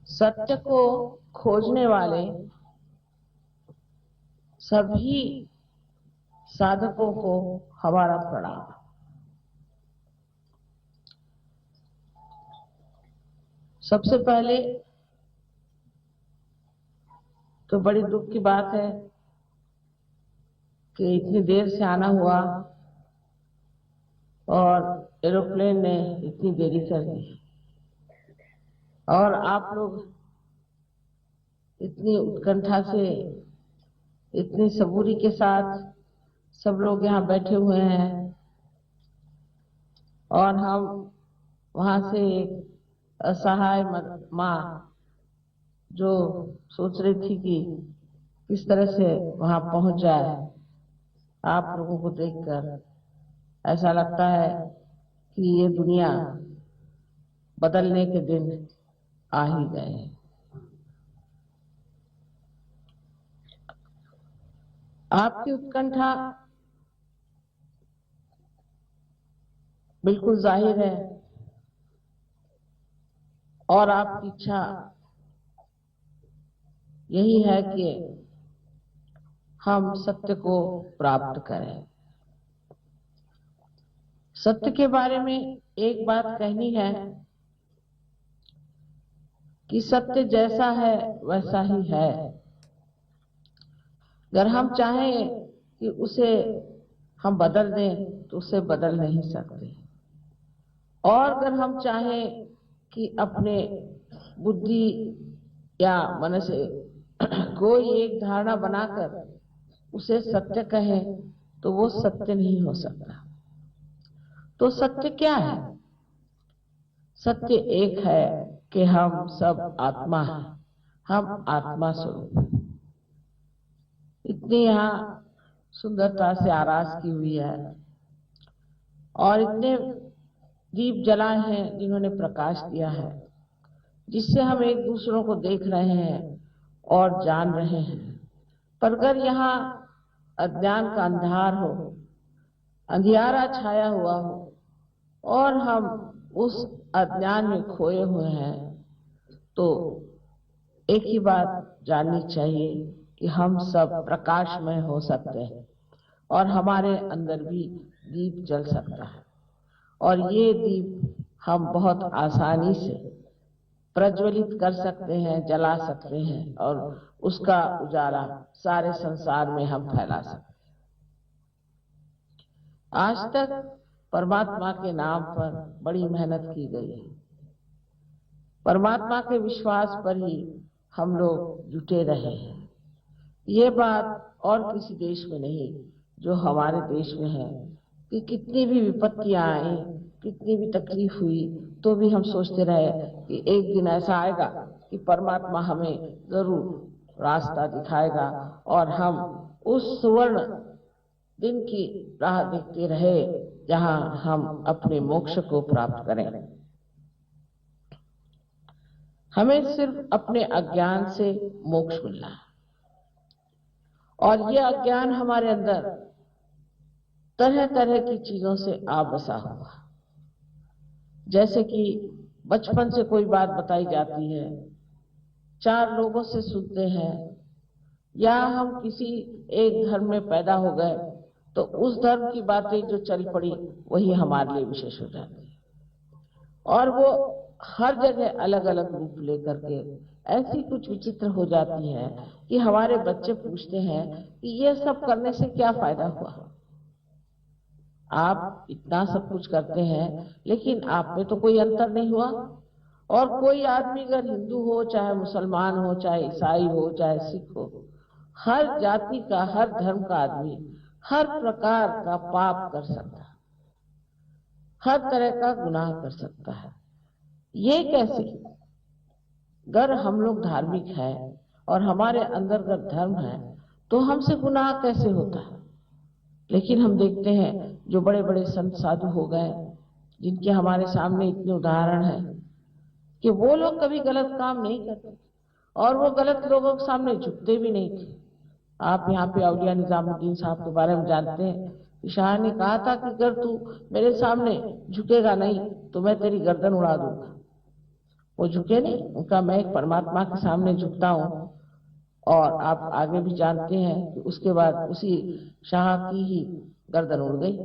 सत्य को खोजने वाले सभी साधकों को हमारा प्रणाम। सबसे पहले तो बड़ी दुख की बात है कि इतनी देर से आना हुआ और एरोप्लेन ने इतनी देरी कर दी और आप लोग इतनी उत्कंठा से, इतनी सबूरी के साथ सब लोग यहाँ बैठे हुए हैं और हम वहां से एक असहाय माँ जो सोच रही थी कि किस तरह से वहां पहुंच जाए, आप लोगों को देखकर ऐसा लगता है कि ये दुनिया बदलने के दिन आ ही गए। आपकी उत्कंठा बिल्कुल जाहिर है और आपकी इच्छा यही है कि हम सत्य को प्राप्त करें। सत्य के बारे में एक बात कहनी है कि सत्य जैसा है वैसा ही है। अगर हम चाहें कि उसे हम बदल दें तो उसे बदल नहीं सकते, और अगर हम चाहें कि अपने बुद्धि या मन से कोई एक धारणा बनाकर उसे सत्य कहें तो वो सत्य नहीं हो सकता। तो सत्य क्या है? सत्य एक है कि हम सब आत्मा हैं, हम आत्मा स्वरूप। इतनी यहाँ सुंदरता से आरास की हुई है और इतने दीप जलाए हैं जिन्होंने प्रकाश दिया है, जिससे हम एक दूसरों को देख रहे हैं और जान रहे हैं। पर अगर यहाँ अज्ञान का अंधार हो, अंधियारा छाया हुआ हो और हम उस अज्ञान में खोए हुए हैं, तो एक ही बात जाननी चाहिए कि हम सब प्रकाशमय हो सकते हैं और हमारे अंदर भी दीप जल सकता है, और ये दीप हम बहुत आसानी से प्रज्वलित कर सकते हैं, जला सकते हैं और उसका उजाला सारे संसार में हम फैला सकते हैं। आज तक परमात्मा के नाम पर बड़ी मेहनत की गई है। परमात्मा के विश्वास पर ही हम लोग जुटे रहे हैं। ये बात और किसी देश में नहीं जो हमारे देश में है कि कितनी भी विपत्तियां आई, कितनी भी तकलीफ हुई, तो भी हम सोचते रहे कि एक दिन ऐसा आएगा कि परमात्मा हमें जरूर रास्ता दिखाएगा और हम उस सुवर्ण दिन की राह देखते रहे जहां हम अपने मोक्ष को प्राप्त करें। हमें सिर्फ अपने अज्ञान से मोक्ष मिलना है, और यह अज्ञान हमारे अंदर तरह तरह की चीजों से आ बसा हुआ। जैसे कि बचपन से कोई बात बताई जाती है, चार लोगों से सुनते हैं, या हम किसी एक धर्म में पैदा हो गए तो उस धर्म की बातें जो चल पड़ी वही हमारे लिए विशेष हो जाती है, और वो हर जगह अलग अलग रूप लेकर के ऐसी कुछ विचित्र हो जाती है कि हमारे बच्चे पूछते हैं कि ये सब करने से क्या फायदा हुआ। आप इतना सब कुछ करते हैं लेकिन आप में तो कोई अंतर नहीं हुआ, और कोई आदमी अगर हिंदू हो, चाहे मुसलमान हो, चाहे ईसाई हो, चाहे सिख हो, हर जाति का, हर धर्म का आदमी हर प्रकार का पाप कर सकता है, हर तरह का गुनाह कर सकता है। ये कैसे? अगर हम लोग धार्मिक हैं और हमारे अंदर अगर धर्म है तो हमसे गुनाह कैसे होता है? लेकिन हम देखते हैं जो बड़े बड़े संत साधु हो गए, जिनके हमारे सामने इतने उदाहरण हैं कि वो लोग कभी गलत काम नहीं करते और वो गलत लोगों के सामने झुकते भी नहीं थे। आप यहाँ पे औलिया निजामुद्दीन साहब के बारे में जानते हैं शाह ने कहा था कि अगर तू मेरे सामने झुकेगा नहीं तो मैं तेरी गर्दन उड़ा दूंगा। वो झुके नहीं, उनका मैं एक परमात्मा के सामने झुकता हूँ। और आप आगे भी जानते हैं कि उसके बाद उसी शाह की ही गर्दन उड़ गई।